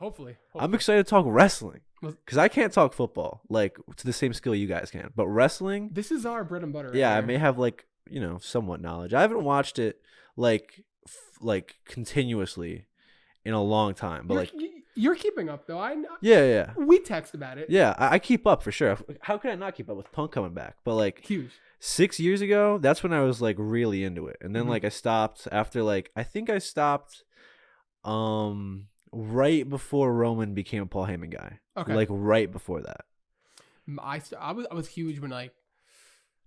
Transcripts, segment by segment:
Hopefully. I'm excited to talk wrestling because I can't talk football like to the same skill you guys can. But wrestling, This is our bread and butter. yeah, right I here. may have like somewhat knowledge. I haven't watched it like continuously in a long time, but You're keeping up though. yeah. We text about it. Yeah, I keep up for sure. How could I not keep up with Punk coming back? But like Huge. 6 years ago, that's when I was like really into it. And then like I stopped after I think I stopped right before Roman became a Paul Heyman guy. Okay. Like right before that. I was huge when like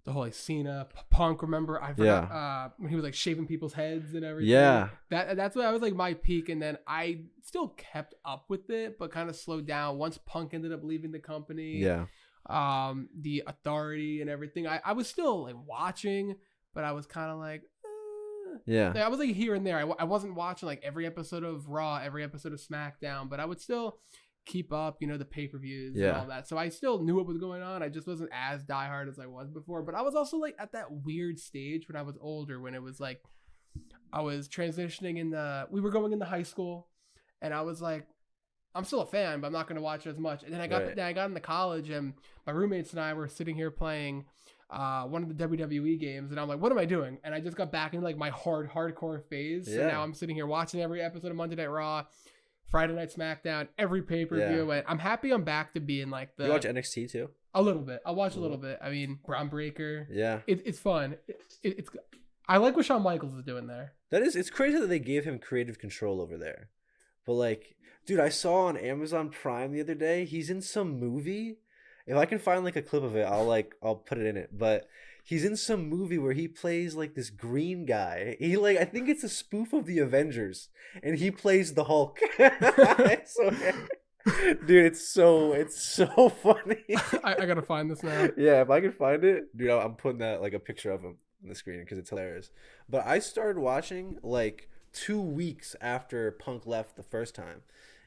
the whole like Cena Punk. Remember I forgot when he was like shaving people's heads and everything. Yeah. That's what I was like my peak, and then I still kept up with it, but kind of slowed down once Punk ended up leaving the company. Yeah. The Authority and everything. I was still like watching, but I was kind of like. Yeah. Like, I was like here and there. I wasn't watching like every episode of Raw, every episode of SmackDown, but I would still keep up, the pay-per-views and all that. So I still knew what was going on. I just wasn't as diehard as I was before. But I was also like at that weird stage when I was older, when it was like I was transitioning we were going into high school, and I was like, I'm still a fan, but I'm not going to watch it as much. And then I got into college, and my roommates and I were sitting here playing one of the WWE games, and I'm like, what am I doing? And I just got back into like my hardcore phase. So now I'm sitting here watching every episode of Monday Night Raw, Friday Night SmackDown, every pay-per-view, and I'm happy I'm back to being like the. You watch NXT too? A little bit. I watch a little bit. I mean, Braun Breaker. Yeah. It's fun. It's. I like what Shawn Michaels is doing there. It's crazy that they gave him creative control over there. But like, dude, I saw on Amazon Prime the other day, he's in some movie. If I can find like a clip of it, I'll put it in it. But he's in some movie where he plays like this green guy. I think it's a spoof of the Avengers, and he plays the Hulk. Dude, it's so funny. I gotta find this now. Yeah, if I can find it, dude, I'm putting that like a picture of him on the screen because it's hilarious. But I started watching like 2 weeks after Punk left the first time,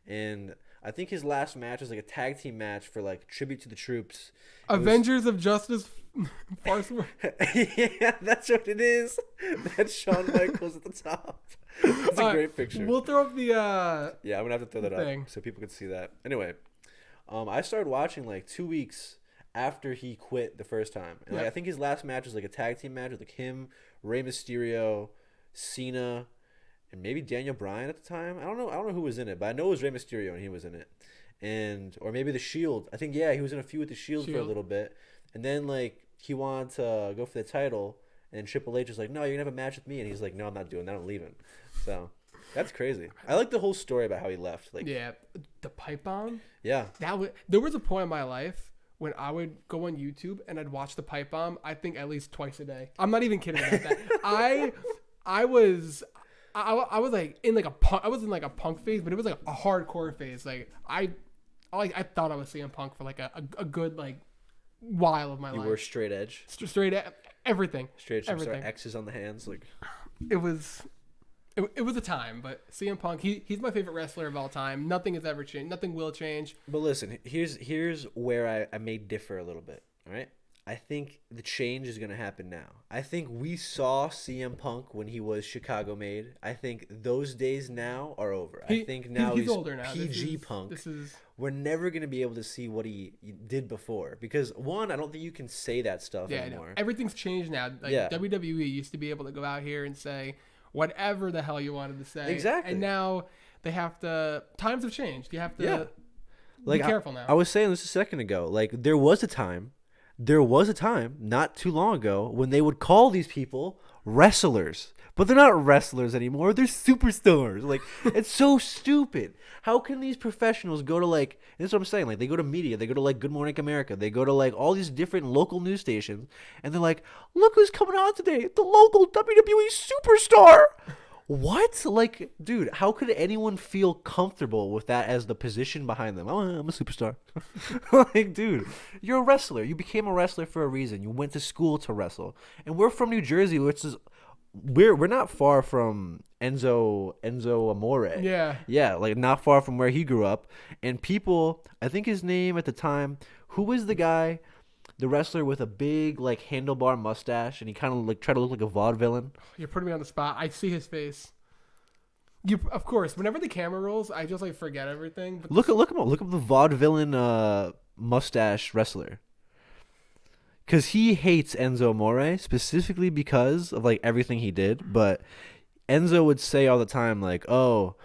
and I think his last match was like a tag team match for like tribute to the troops. Avengers of Justice. Yeah, that's what it is. That's Shawn Michaels at the top. That's a great picture. We'll throw up the. Yeah, I'm gonna have to throw that thing up so people can see that. Anyway, I started watching like 2 weeks after he quit the first time, and I think his last match was like a tag team match with like him, Rey Mysterio, Cena, and maybe Daniel Bryan at the time. I don't know who was in it, but I know it was Rey Mysterio and he was in it, or maybe the Shield. I think he was in a feud with the Shield for a little bit, and then like he wanted to go for the title, and Triple H was like, "No, you're gonna have a match with me," and he's like, "No, I'm not doing that. I'm leaving." So that's crazy. I like the whole story about how he left. Like, yeah, the pipe bomb. Yeah, there was a point in my life when I would go on YouTube and I'd watch the pipe bomb. I think at least twice a day. I'm not even kidding about that. I was like in like a punk. I was in like a punk phase, but it was like a hardcore phase. Like I thought I was CM Punk for like a good like while of my life. You were straight edge. Straight everything. Straight edge. Everything. X's on the hands. Like it was a time, but CM Punk, he's my favorite wrestler of all time. Nothing has ever changed. Nothing will change. But listen, here's where I may differ a little bit. All right. I think the change is going to happen now. I think we saw CM Punk when he was Chicago made. I think those days now are over. I think now he's older now. PG Punk. We're never going to be able to see what he did before because, one, I don't think you can say that stuff anymore. Everything's changed now. Like WWE used to be able to go out here and say whatever the hell you wanted to say. Exactly. And now they have to – times have changed. You have to be careful now. I was saying this a second ago. Like there was a time not too long ago when they would call these people wrestlers, but they're not wrestlers anymore. They're superstars. Like it's so stupid. How can these professionals go to like, this is what I'm saying. Like they go to media, they go to like Good Morning America, they go to like all these different local news stations and they're like, look who's coming on today. The local WWE superstar. What? Like, dude, how could anyone feel comfortable with that as the position behind them? Oh, I'm a superstar. Like, dude, you're a wrestler. You became a wrestler for a reason. You went to school to wrestle. And we're from New Jersey, which is we're not far from Enzo Amore. Yeah. Yeah, like not far from where he grew up. And people, I think his name at the time, who was the guy, the wrestler with a big like handlebar mustache, and he kind of like tried to look like a vaudevillain. You're putting me on the spot. I see his face. Of course, whenever the camera rolls, I just like forget everything. But Look him up. Look up the vaudevillain mustache wrestler. Because he hates Enzo Amore specifically because of like everything he did. But Enzo would say all the time like, "Oh,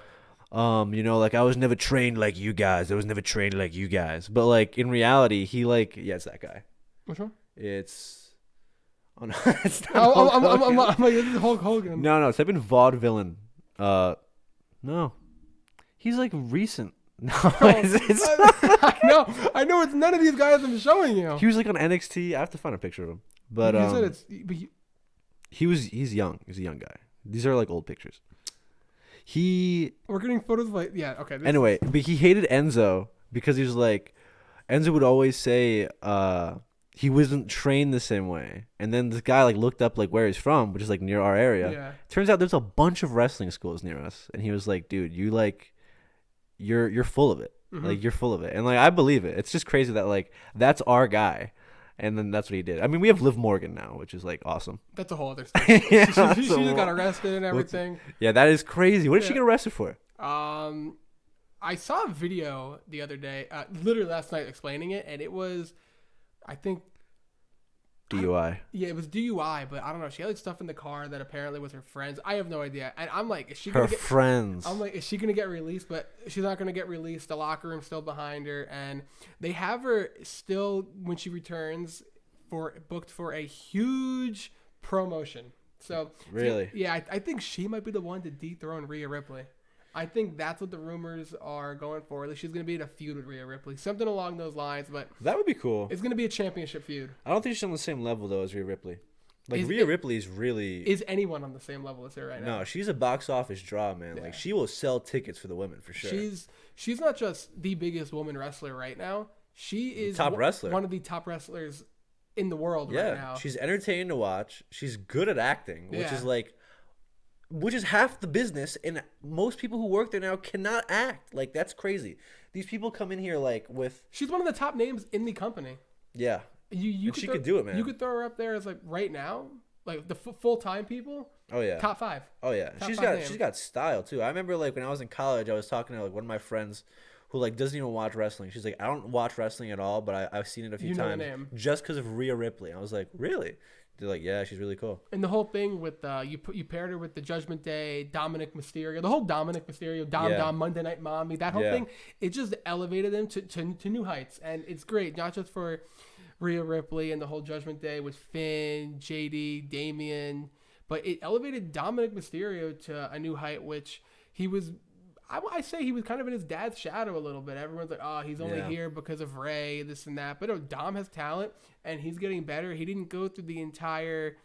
like I was never trained like you guys. I was never trained like you guys." But like in reality, he like it's that guy. Which one? It's no, it's not I'm like, this is Hulk Hogan. No, type in vaudevillain. No, he's like recent. No, it's I know it's none of these guys I'm showing you. He was like on NXT. I have to find a picture of him. But you said he's young. He's a young guy. These are like old pictures. We're getting photos of like okay. Anyway, but he hated Enzo because he was like Enzo would always say he wasn't trained the same way. And then this guy like looked up like where he's from, which is like near our area. Yeah. Turns out there's a bunch of wrestling schools near us. And he was like, dude, you like you're full of it. Mm-hmm. Like you're full of it. And like I believe it. It's just crazy that like that's our guy. And then that's what he did. I mean, we have Liv Morgan now, which is like awesome. That's a whole other story. she just got arrested and everything. Yeah, that is crazy. What did she get arrested for? I saw a video the other day, literally last night, explaining it, and it was, I think, DUI. Yeah, it was DUI, but I don't know. She had like stuff in the car that apparently was her friends. I have no idea. And I'm like, is she gonna friends? I'm like, is she gonna get released? But she's not gonna get released. The locker room's still behind her, and they have her still when she returns booked for a huge promotion. So really, yeah, I think she might be the one to dethrone Rhea Ripley. I think that's what the rumors are going for. Like she's going to be in a feud with Rhea Ripley. Something along those lines, but... That would be cool. It's going to be a championship feud. I don't think she's on the same level, though, as Rhea Ripley. Like, Rhea Ripley is really... Is anyone on the same level as her right now? No, she's a box office draw, man. Yeah. Like, she will sell tickets for the women, for sure. She's not just the biggest woman wrestler right now. She is top wrestler. One of the top wrestlers in the world right now. She's entertaining to watch. She's good at acting, which is half the business, and most people who work there now cannot act. Like, that's crazy. These people come in here, like, with... She's one of the top names in the company. Yeah. She could do it, man. You could throw her up there as, like, right now, like, the full-time people. Oh, yeah. Top 5. Oh, yeah. She's got style, too. I remember, like, when I was in college, I was talking to, like, one of my friends who, like, doesn't even watch wrestling. She's like, I don't watch wrestling at all, but I've seen it a few times. Just because of Rhea Ripley. I was like, really? They're like, yeah, she's really cool. And the whole thing with you paired her with the Judgment Day, Dominic Mysterio, the whole Dominic Mysterio, Dom Monday Night Mommy, that whole thing, it just elevated them to new heights, and it's great, not just for Rhea Ripley and the whole Judgment Day with Finn, JD, Damian, but it elevated Dominic Mysterio to a new height, which he was. I say he was kind of in his dad's shadow a little bit. Everyone's like, oh, he's only here because of Ray, this and that. But no, Dom has talent, and he's getting better. He didn't go through the entire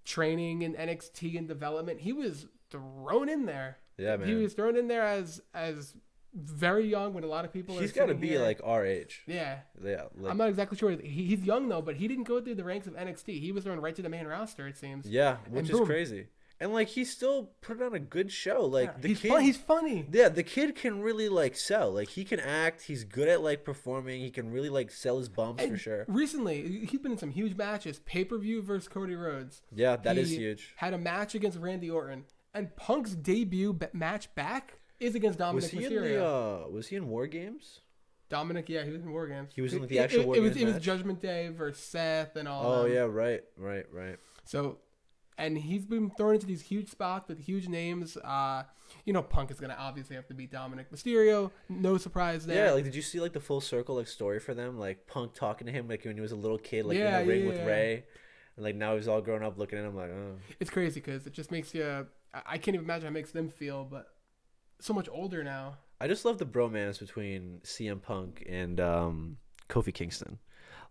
training in NXT and development. He was thrown in there. Yeah, man. He was thrown in there as very young when a lot of people He's got to be like our age. Yeah. Yeah. Like, I'm not exactly sure. He's young, though, but he didn't go through the ranks of NXT. He was thrown right to the main roster, it seems. Yeah, which is crazy. And, like, he still put on a good show. Like, he's funny. Yeah, the kid can really, like, sell. Like, he can act. He's good at, like, performing. He can really, like, sell his bumps for sure. Recently, he's been in some huge matches. Pay-per-view versus Cody Rhodes. Yeah, that is huge. Had a match against Randy Orton. And Punk's debut match back is against Dominic Mysterio. Was he in War Games? Dominic, yeah, he was in War Games. He was in, like, the actual War Games It was Judgment Day versus Seth and all that. Oh, yeah, right. So... And he's been thrown into these huge spots with huge names. Punk is going to obviously have to beat Dominic Mysterio. No surprise there. Yeah, like, did you see, like, the full circle, like, story for them? Like, Punk talking to him, like, when he was a little kid, like, in the ring with Ray. And, like, now he's all grown up looking at him like, oh. It's crazy because it just makes you... I can't even imagine how it makes them feel, but so much older now. I just love the bromance between CM Punk and Kofi Kingston.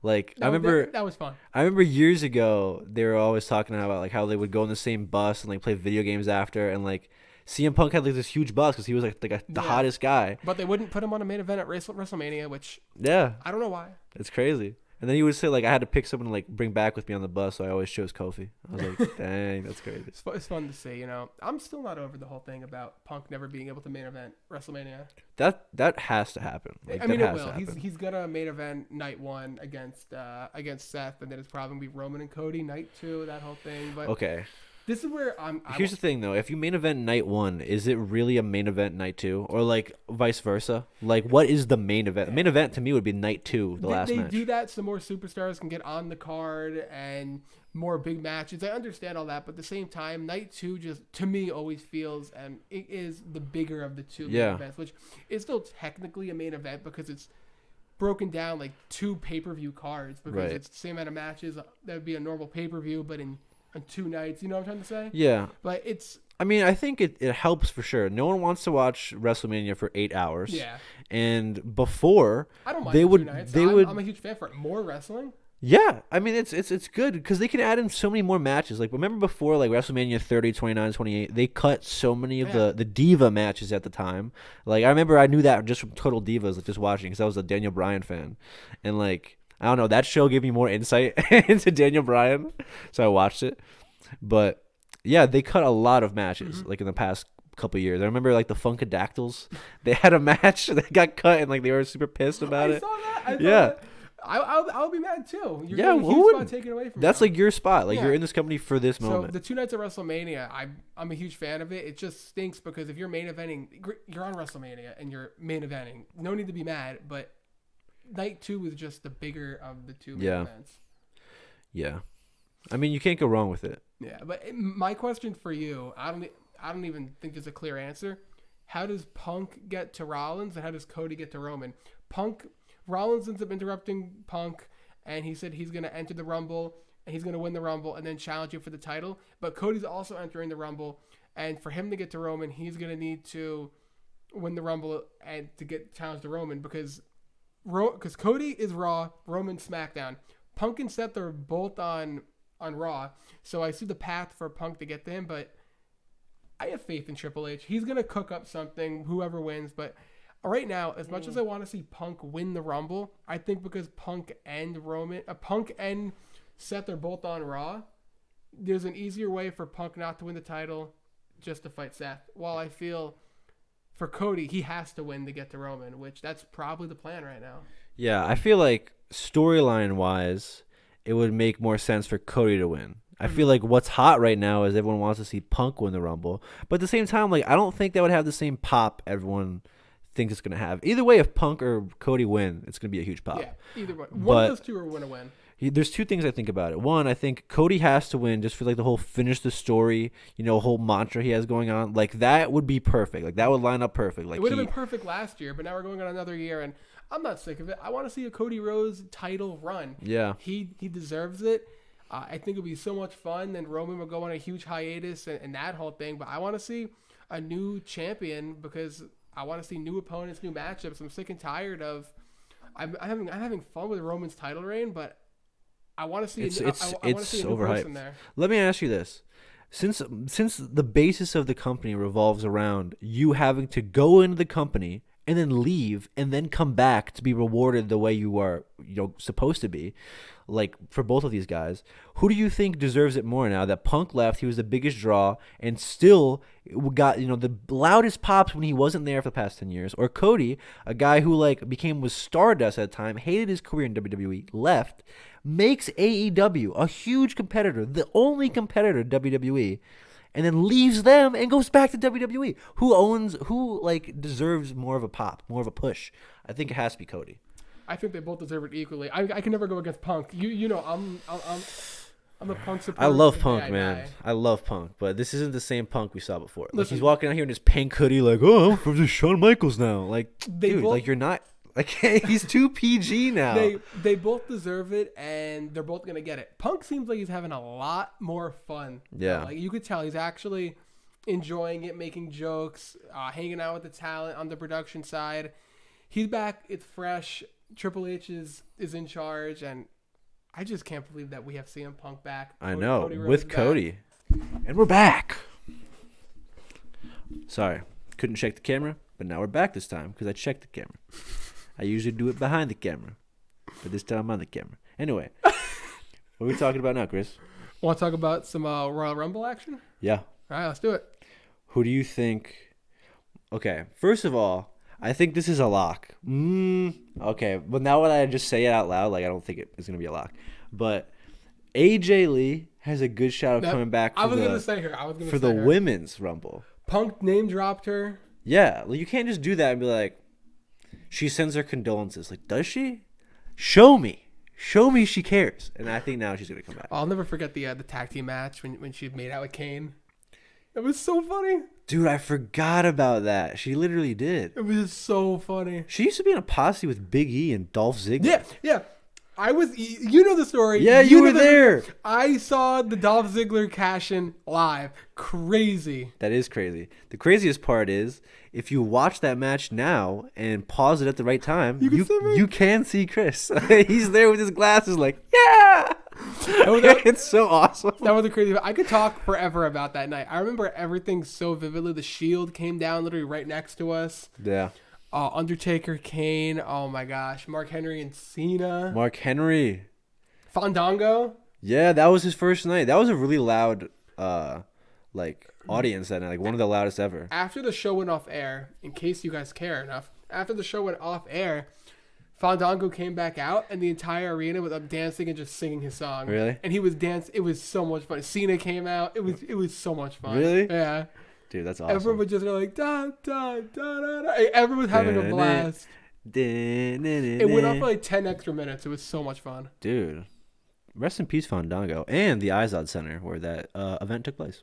Like, I remember that was fun. I remember years ago they were always talking about like how they would go in the same bus and like play video games after, and like CM Punk had like this huge buzz because he was like the hottest guy. But they wouldn't put him on a main event at WrestleMania, which I don't know why. It's crazy. And then he would say like I had to pick someone to like bring back with me on the bus, so I always chose Kofi. I was like, dang, that's crazy. It's fun to see. I'm still not over the whole thing about Punk never being able to main event WrestleMania. That has to happen. Like, I mean, it will. He's gonna main event night 1 against Seth, and then it's probably gonna be Roman and Cody night 2. That whole thing. But okay. This is where Here's the thing, though. If you main event night 1, is it really a main event night 2, or like vice versa? Like, what is the main event? The main event to me would be night 2, the last match. They do that so more superstars can get on the card and more big matches. I understand all that, but at the same time, night 2 just to me always feels it is the bigger of the two main events, which is still technically a main event because it's broken down like 2 pay-per-view cards because it's the same amount of matches that would be a normal pay-per-view, but on 2 nights. You know what I'm trying to say? Yeah. But it's... I mean, I think it helps for sure. No one wants to watch WrestleMania for 8 hours. Yeah. And before, I don't mind they 2 would... nights. They would. I'm a huge fan for it. More wrestling? Yeah. I mean, it's good because they can add in so many more matches. Like, remember before, like, WrestleMania 30, 29, 28, they cut so many of the Diva matches at the time. Like, I remember I knew that just from Total Divas, like, just watching because I was a Daniel Bryan fan. And, like, I don't know, that show gave me more insight into Daniel Bryan. So I watched it. But... yeah, they cut a lot of matches like in the past couple of years. I remember like the Funkadactyls. They had a match that got cut and like they were super pissed about it. I saw that. Yeah. I'll be mad too. You're yeah, getting a huge spot taken away from that's you. like your spot. Like you're in this company for this moment. So the 2 nights of WrestleMania, I'm a huge fan of it. It just stinks because if you're main eventing, you're on WrestleMania and you're main eventing. No need to be mad, but night 2 is just the bigger of the 2 main events. Yeah. I mean, you can't go wrong with it. Yeah, but my question for you, I don't even think there's a clear answer. How does Punk get to Rollins and how does Cody get to Roman? Rollins ends up interrupting Punk, and he said he's going to enter the Rumble and he's going to win the Rumble and then challenge you for the title. But Cody's also entering the Rumble, and for him to get to Roman, he's going to need to win the Rumble and to get challenged to Roman because Cody is Raw, Roman SmackDown. Punk and Seth are both on Raw, so I see the path for Punk to get to him, but I have faith in Triple H. He's going to cook up something, whoever wins, but right now, as much as I want to see Punk win the Rumble, I think because Punk and Seth are both on Raw, there's an easier way for Punk not to win the title just to fight Seth. While I feel for Cody, he has to win to get to Roman, which that's probably the plan right now. Yeah, I feel like storyline-wise, it would make more sense for Cody to win. I feel like what's hot right now is everyone wants to see Punk win the Rumble. But at the same time, like I don't think that would have the same pop everyone thinks it's going to have. Either way, if Punk or Cody win, it's going to be a huge pop. Yeah, either way. One of those two are going to win. There's 2 things I think about it. One, I think Cody has to win just for like the whole finish the story, whole mantra he has going on. Like that would be perfect. Like that would line up perfect. Like it would have been perfect last year, but now we're going on another year, and I'm not sick of it. I want to see a Cody Rhodes title run. Yeah, he deserves it. I think it'll be so much fun. Then Roman will go on a huge hiatus and that whole thing. But I want to see a new champion because I want to see new opponents, new matchups. I'm sick and tired of. I'm having fun with Roman's title reign, but I want to see it's a new person there. Let me ask you this: since the basis of the company revolves around you having to go into the company and then leave and then come back to be rewarded the way you are supposed to be, like for both of these guys, who do you think deserves it more now that Punk left? He was the biggest draw and still got the loudest pops when he wasn't there for the past 10 years, or Cody, a guy who was stardust at the time, hated his career in WWE, left, makes AEW a huge competitor, the only competitor in WWE, and then leaves them and goes back to WWE. Who deserves more of a pop, more of a push? I think it has to be Cody. I think they both deserve it equally. I can never go against Punk. I'm a Punk supporter. I love Punk, man. I love Punk, but this isn't the same Punk we saw before. Like he's walking out here in his pink hoodie, like, oh, I'm from the Shawn Michaels now. Like, dude, like you're not. Like he's too PG now. They both deserve it, and they're both gonna get it. Punk seems like he's having a lot more fun. Yeah, like you could tell he's actually enjoying it, making jokes, hanging out with the talent on the production side. He's back. It's fresh. Triple H is in charge, and I just can't believe that we have CM Punk back. I know, with Cody. And we're back. Sorry, couldn't check the camera, but now we're back this time because I checked the camera. I usually do it behind the camera, but this time I'm on the camera. Anyway, what are we talking about now, Chris? Want to talk about some Royal Rumble action? Yeah. All right, let's do it. Who do you think? Okay, first of all, I think this is a lock. Okay, but now when I just say it out loud, like I don't think it's gonna be a lock. But AJ Lee has a good shot of coming back I was going to say her. For the women's Rumble. Punk name dropped her. Yeah. Well, you can't just do that and be like, she sends her condolences. Like, does she? Show me. Show me she cares. And I think now she's going to come back. I'll never forget the tag team match when she made out with Kane. It was so funny. Dude, I forgot about that. She literally did. It was so funny. She used to be in a posse with Big E and Dolph Ziggler. Yeah. I was, you know the story. Yeah, you were there. I saw the Dolph Ziggler cash in live. Crazy. That is crazy. The craziest part is, if you watch that match now and pause it at the right time, you can see Chris. He's there with his glasses like, yeah. It's so awesome. That was a crazy. I could talk forever about that night. I remember everything so vividly. The Shield came down literally right next to us. Yeah. Undertaker, Kane. Oh my gosh. Mark Henry and Cena. Mark Henry. Fandango. Yeah, that was his first night. That was a really loud audience that night. Like one of the loudest ever. After the show went off air, in case you guys care enough, after the show went off air, Fandango came back out and the entire arena was up dancing and just singing his song. Really? And he was dancing. It was so much fun. Cena came out. It was so much fun. Really? Yeah. Dude, that's awesome. Everyone was just like, da, da, da, da, da. Everyone was having a blast. It went on for like 10 extra minutes. It was so much fun. Dude, rest in peace, Fandango. And the Izod Center where that event took place.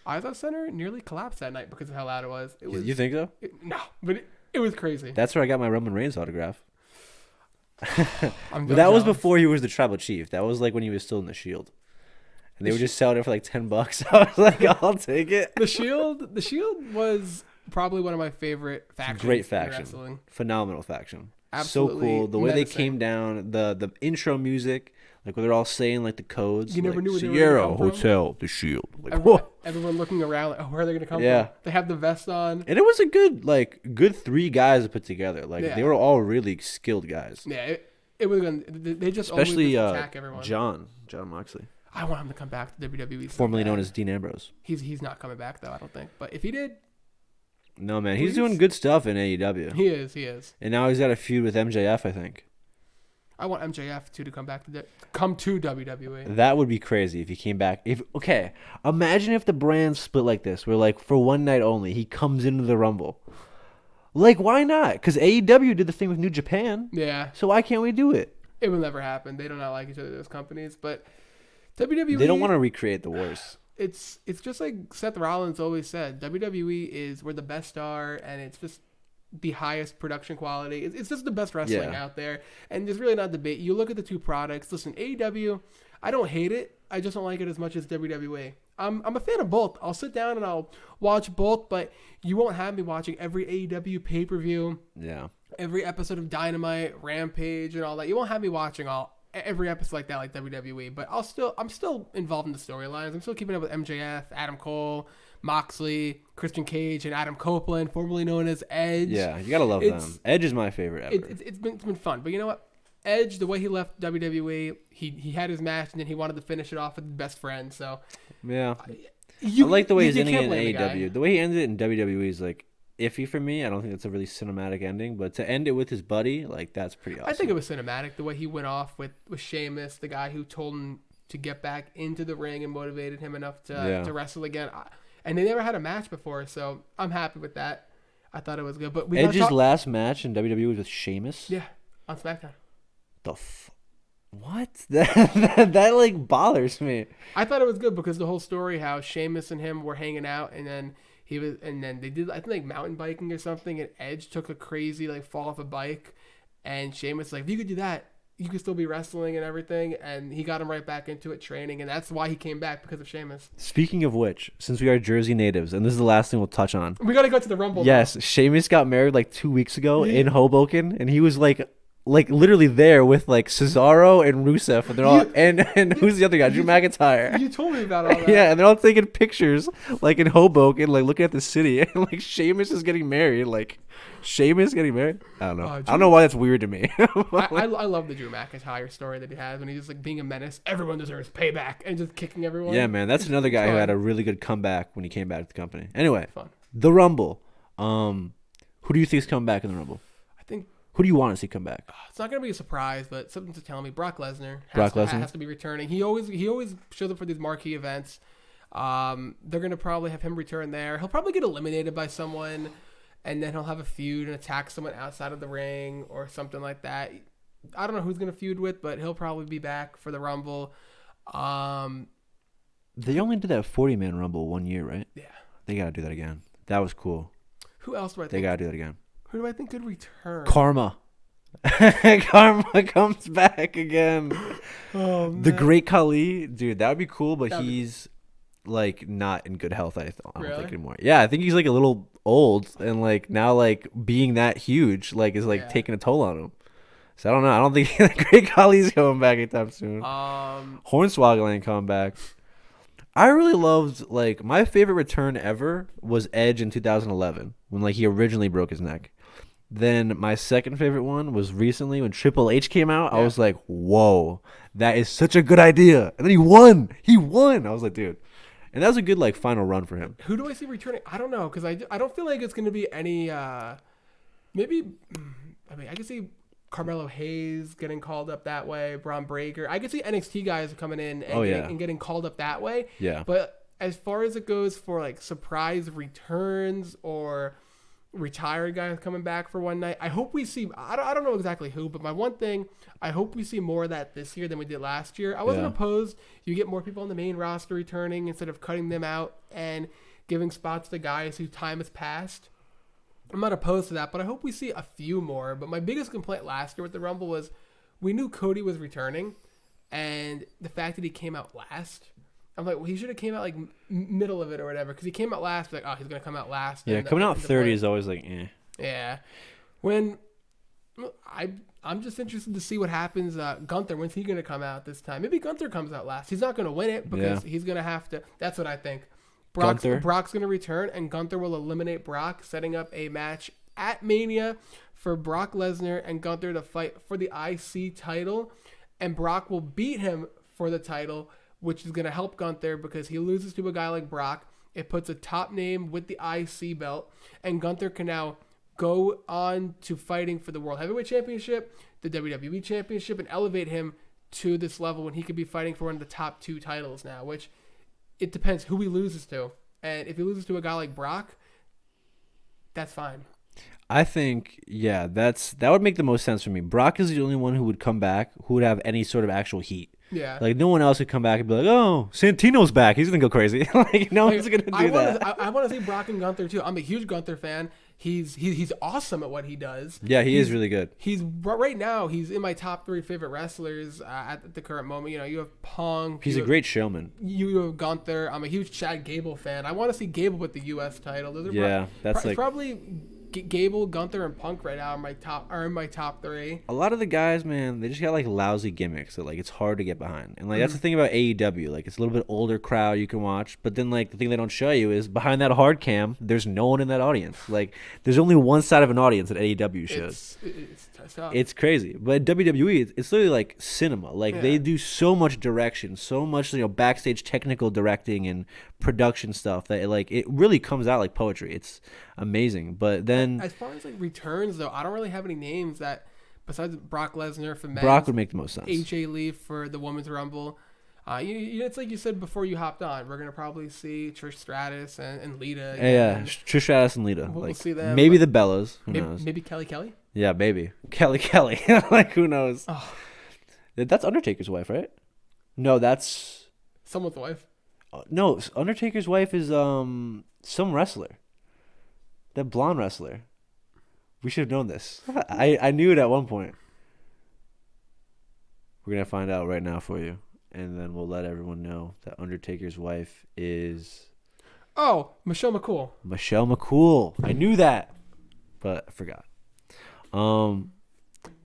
Izod Center nearly collapsed that night because of how loud it was. You think so? No, but it was crazy. That's where I got my Roman Reigns autograph. But that was before he was the tribal chief. That was like when he was still in the Shield. And they were just selling it for like $10. I was like, I'll take it. The Shield was probably one of my favorite factions. Great faction. Wrestling. Phenomenal faction. Absolutely so cool. The way menacing. they came down, the intro music, like where they're all saying like the codes. You never like, knew where they were Sierra gonna come Hotel, the Shield. Like, everyone looking around, like, oh, where are they going to come Yeah. from? They have the vest on. And it was a good 3 guys to put together. Like they were all really skilled guys. Yeah, it was good. They just especially always attack everyone. John Moxley. I want him to come back to WWE. Formerly known as Dean Ambrose. He's not coming back though, I don't think. But if he did, no man, he's doing good stuff in AEW. He is. And now he's got a feud with MJF, I think. I want MJF to come back to WWE. That would be crazy if he came back. Imagine if the brand split like this, where like for one night only he comes into the Rumble. Like why not? Because AEW did the thing with New Japan. Yeah. So why can't we do it? It will never happen. They do not like each other, those companies, but WWE. They don't want to recreate the wars. It's just like Seth Rollins always said. WWE is where the best are, and it's just the highest production quality. It's just the best wrestling out there, and there's really not debate. You look at the two products. Listen, AEW, I don't hate it. I just don't like it as much as WWE. I'm a fan of both. I'll sit down and I'll watch both, but you won't have me watching every AEW pay-per-view. Yeah. Every episode of Dynamite, Rampage, and all that. You won't have me watching every episode like that, like WWE. But I'm still involved in the storylines. I'm still keeping up with MJF, Adam Cole, Moxley, Christian Cage, and Adam Copeland, formerly known as Edge. Yeah, you gotta love them. Edge is my favorite ever. It's been fun. But you know what? Edge, the way he left WWE, he had his match and then he wanted to finish it off with his best friend. So yeah, I like the way he's ending it in AEW. The way he ended it in WWE is like iffy for me. I don't think that's a really cinematic ending, but to end it with his buddy, like that's pretty awesome. I think it was cinematic the way he went off with Sheamus, the guy who told him to get back into the ring and motivated him enough to wrestle again. And they never had a match before, so I'm happy with that. I thought it was good. But Edge's last match in WWE was with Sheamus. Yeah, on SmackDown. What? That like bothers me. I thought it was good because the whole story, how Sheamus and him were hanging out, and then they did, I think, like mountain biking or something, and Edge took a crazy like fall off a bike, and Sheamus was like, if you could do that, you could still be wrestling and everything, and he got him right back into it, training, and that's why he came back, because of Sheamus. Speaking of which, since we are Jersey natives, and this is the last thing we'll touch on. We gotta go to the Rumble. Yes, now. Sheamus got married like 2 weeks ago in Hoboken, and he was like literally there with like Cesaro and Rusev, and they're all and who's the other guy? Drew McIntyre. You told me about all that. Yeah, and they're all taking pictures like in Hoboken, like looking at the city, and like Sheamus is getting married. Like Sheamus getting married? I don't know. I don't know why that's weird to me. I love the Drew McIntyre story that he has when he's just like being a menace. Everyone deserves payback and just kicking everyone. Yeah, man, that's another guy who had a really good comeback when he came back to the company. Anyway, Fun. The Rumble. Who do you think is coming back in the Rumble? Who do you want to see come back? It's not gonna be a surprise, but something's telling me Brock Lesnar has to be returning. He always shows up for these marquee events. They're gonna probably have him return there. He'll probably get eliminated by someone, and then he'll have a feud and attack someone outside of the ring or something like that. I don't know who's gonna feud with, but he'll probably be back for the Rumble. They only did that 40-man Rumble 1 year, right? Yeah. They gotta do that again. That was cool. Who else do I think? They gotta do that again. Who do I think could return? Karma. Karma comes back again. Oh, man. The Great Khali, dude, that would be cool, but he's like not in good health. I don't think anymore. Yeah, I think he's like a little old, and like now like being that huge like is like taking a toll on him. So I don't know. I don't think the Great Khali's coming back anytime soon. Hornswoggle ain't coming back. I really loved like my favorite return ever was Edge in 2011 when like he originally broke his neck. Then my second favorite one was recently when Triple H came out. I was like, whoa, that is such a good idea. And then he won. I was like, dude. And that was a good like final run for him. Who do I see returning? I don't know because I don't feel like it's going to be any maybe I can see Carmelo Hayes getting called up that way, Braun Breaker. I could see NXT guys coming in and getting called up that way. Yeah. But as far as it goes for like surprise returns or retired guys coming back for one night, I hope we see. I don't know exactly who, but my one thing, I hope we see more of that this year than we did last year. I wasn't opposed. You get more people on the main roster returning instead of cutting them out and giving spots to guys whose time has passed. I'm not opposed to that, but I hope we see a few more. But my biggest complaint last year with the Rumble was we knew Cody was returning, and the fact that he came out last, I'm like, well, he should have came out like middle of it or whatever, because he came out last, like, oh, he's gonna come out last. Yeah, coming out 30 is always like, eh. Yeah, when I'm just interested to see what happens. Gunther, when's he gonna come out this time? Maybe Gunther comes out last. He's not gonna win it because he's gonna have to. That's what I think. Brock's going to return, and Gunther will eliminate Brock, setting up a match at Mania for Brock Lesnar and Gunther to fight for the IC title. And Brock will beat him for the title, which is going to help Gunther because he loses to a guy like Brock. It puts a top name with the IC belt, and Gunther can now go on to fighting for the World Heavyweight Championship, the WWE Championship, and elevate him to this level when he could be fighting for one of the top two titles now, which... It depends who he loses to. And if he loses to a guy like Brock, that's fine. I think, that would make the most sense for me. Brock is the only one who would come back who would have any sort of actual heat. Yeah. Like, no one else could come back and be like, oh, Santino's back. He's going to go crazy. Like, no one's going to do that. I want to see Brock and Gunther, too. I'm a huge Gunther fan. He's awesome at what he does. Yeah, he is really good. Right now, he's in my top 3 favorite wrestlers at the current moment. You know, you have Punk. He's a great showman. You have Gunther. I'm a huge Chad Gable fan. I want to see Gable with the U.S. title. Those are probably Gable, Gunther, and Punk right now are in my top 3. A lot of the guys, man, they just got like lousy gimmicks that like it's hard to get behind. And like that's the thing about AEW. Like it's a little bit older crowd you can watch, but then like the thing they don't show you is behind that hard cam, there's no one in that audience. Like there's only one side of an audience that AEW shows. It's crazy. But WWE, it's literally like cinema. Like they do so much direction, so much backstage technical directing and production stuff that it really comes out like poetry. It's amazing. But then as far as like returns though, I don't really have any names that besides Brock Lesnar for men's. Brock would make the most sense. AJ Lee for the Women's Rumble. It's like you said before you hopped on. We're gonna probably see Trish Stratus and Lita. Yeah, Trish Stratus and Lita. We'll see them. Maybe the Bellas. Who knows? Maybe Kelly. Yeah, maybe Kelly. Like who knows? Oh. That's Undertaker's wife, right? No, that's someone's wife. No, Undertaker's wife is some wrestler. That blonde wrestler. We should have known this. I knew it at one point. We're gonna find out right now for you. And then we'll let everyone know that Undertaker's wife is... Oh, Michelle McCool. Michelle McCool. I knew that, but I forgot.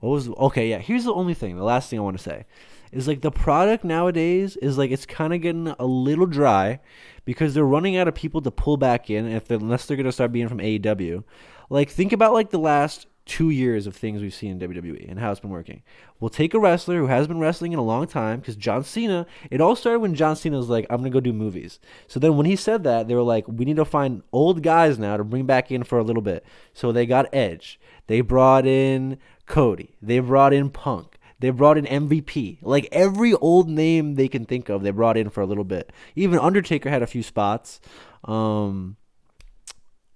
Here's the only thing. The last thing I want to say is like the product nowadays is like it's kind of getting a little dry because they're running out of people to pull back in unless they're going to start being from AEW. Like think about like the last 2 years of things we've seen in WWE and how it's been working. We'll take a wrestler who has been wrestling in a long time, because John Cena, it all started when John Cena was like, I'm going to go do movies. So then when he said that, they were like, we need to find old guys now to bring back in for a little bit. So they got Edge. They brought in Cody. They brought in Punk. They brought in MVP. Like every old name they can think of, they brought in for a little bit. Even Undertaker had a few spots.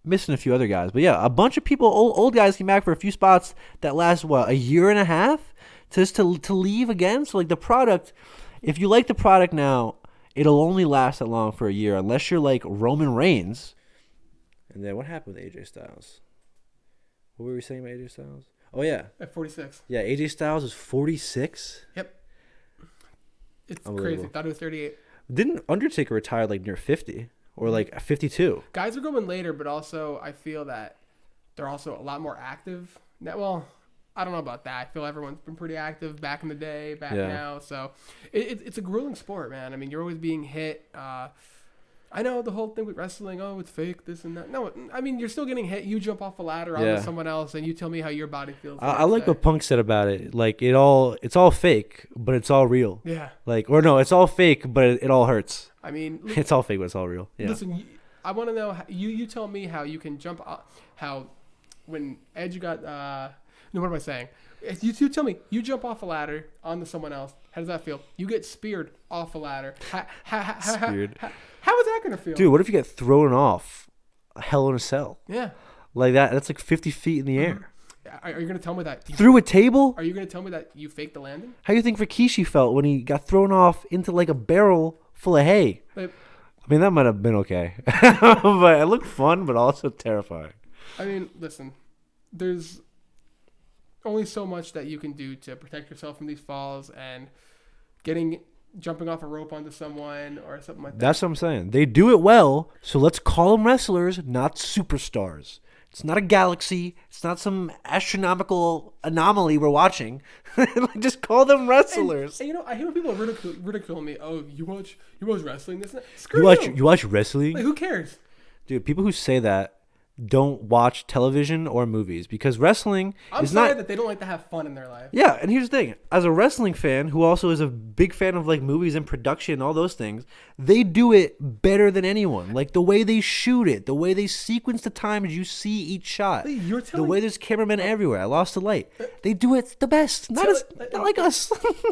Missing a few other guys. But yeah, a bunch of people, old guys came back for a few spots that last, a year and a half just to leave again? So like the product, if you like the product now, it'll only last that long for a year unless you're like Roman Reigns. And then what happened with AJ Styles? What were we saying about AJ Styles? Oh, yeah. At 46. Yeah, AJ Styles is 46? Yep. It's crazy. I thought it was 38. Didn't Undertaker retire like near 50? Or like 52? Guys are going later, but also I feel that they're also a lot more active. Well, I don't know about that. I feel everyone's been pretty active back in the day, now. So it's a grueling sport, man. I mean, you're always being hit. I know the whole thing with wrestling, it's fake, this and that. No, I mean, you're still getting hit. You jump off a ladder onto someone else, and you tell me how your body feels. I like what Punk said about it. Like, it's all fake, but it's all real. Yeah. Like, or no, it's all fake, but it all hurts. I mean, it's all fake, but it's all real. Yeah. Listen, I want to know, you tell me how you can jump, how when Edge got, no, what am I saying? You tell me, you jump off a ladder onto someone else. How does that feel? You get speared off a ladder. Speared. How is that going to feel? Dude, what if you get thrown off a Hell in a Cell? Yeah. Like that. That's like 50 feet in the air. Are you going to tell me that? Through a table? Are you going to tell me that you faked the landing? How do you think Rikishi felt when he got thrown off into like a barrel full of hay? I mean, that might have been okay. But it looked fun, but also terrifying. I mean, listen, there's only so much that you can do to protect yourself from these falls, and jumping off a rope onto someone or something like that. That's what I'm saying. They do it well, so let's call them wrestlers, not superstars. It's not a galaxy. It's not some astronomical anomaly we're watching. Just call them wrestlers. And I hear people ridicule me. Oh, you watch wrestling? This and that. Screw you watch wrestling? Like, who cares? Dude, people who say that don't watch television or movies, because wrestling I'm is sorry not that they don't like to have fun in their life. Yeah, and here's the thing. As a wrestling fan who also is a big fan of like movies and production, all those things, they do it better than anyone. Like the way they shoot it, the way they sequence the times you see each shot, the way there's cameramen everywhere. I lost the light. They do it the best. Not like us.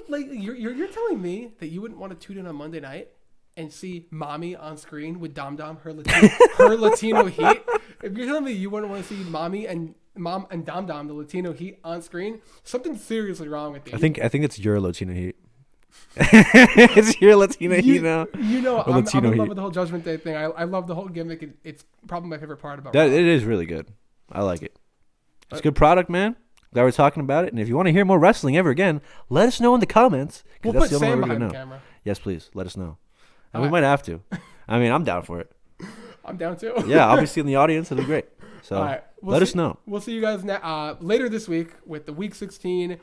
Like you're telling me that you wouldn't want to tune in on Monday night and see Mommy on screen with Dom her Latino heat? If you're telling me you wouldn't want to see Mommy and Mom and Dom the Latino heat on screen, something's seriously wrong with you. I think it's your Latino heat. It's your Latino heat now. I'm in love with the whole Judgment Day thing. I love the whole gimmick. It's probably my favorite part about it. It is really good. I like it. It's a good product, man. Glad we're talking about it. And if you want to hear more wrestling ever again, let us know in the comments. We'll put Sam behind the camera. Yes, please. Let us know. And we might have to. I mean, I'm down for it. I'm down too. Yeah, obviously in the audience, it'll be great. So let us know. We'll see you guys later this week with the Week 16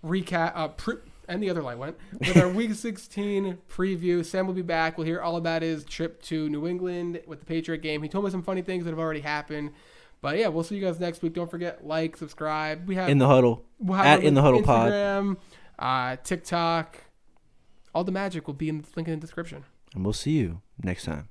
recap and the other line went with our Week 16 preview. Sam will be back. We'll hear all about his trip to New England with the Patriot game. He told me some funny things that have already happened. But yeah, we'll see you guys next week. Don't forget, subscribe. We have In the Huddle. We'll have In the Huddle Instagram, TikTok. All the magic will be in the link in the description. And we'll see you next time.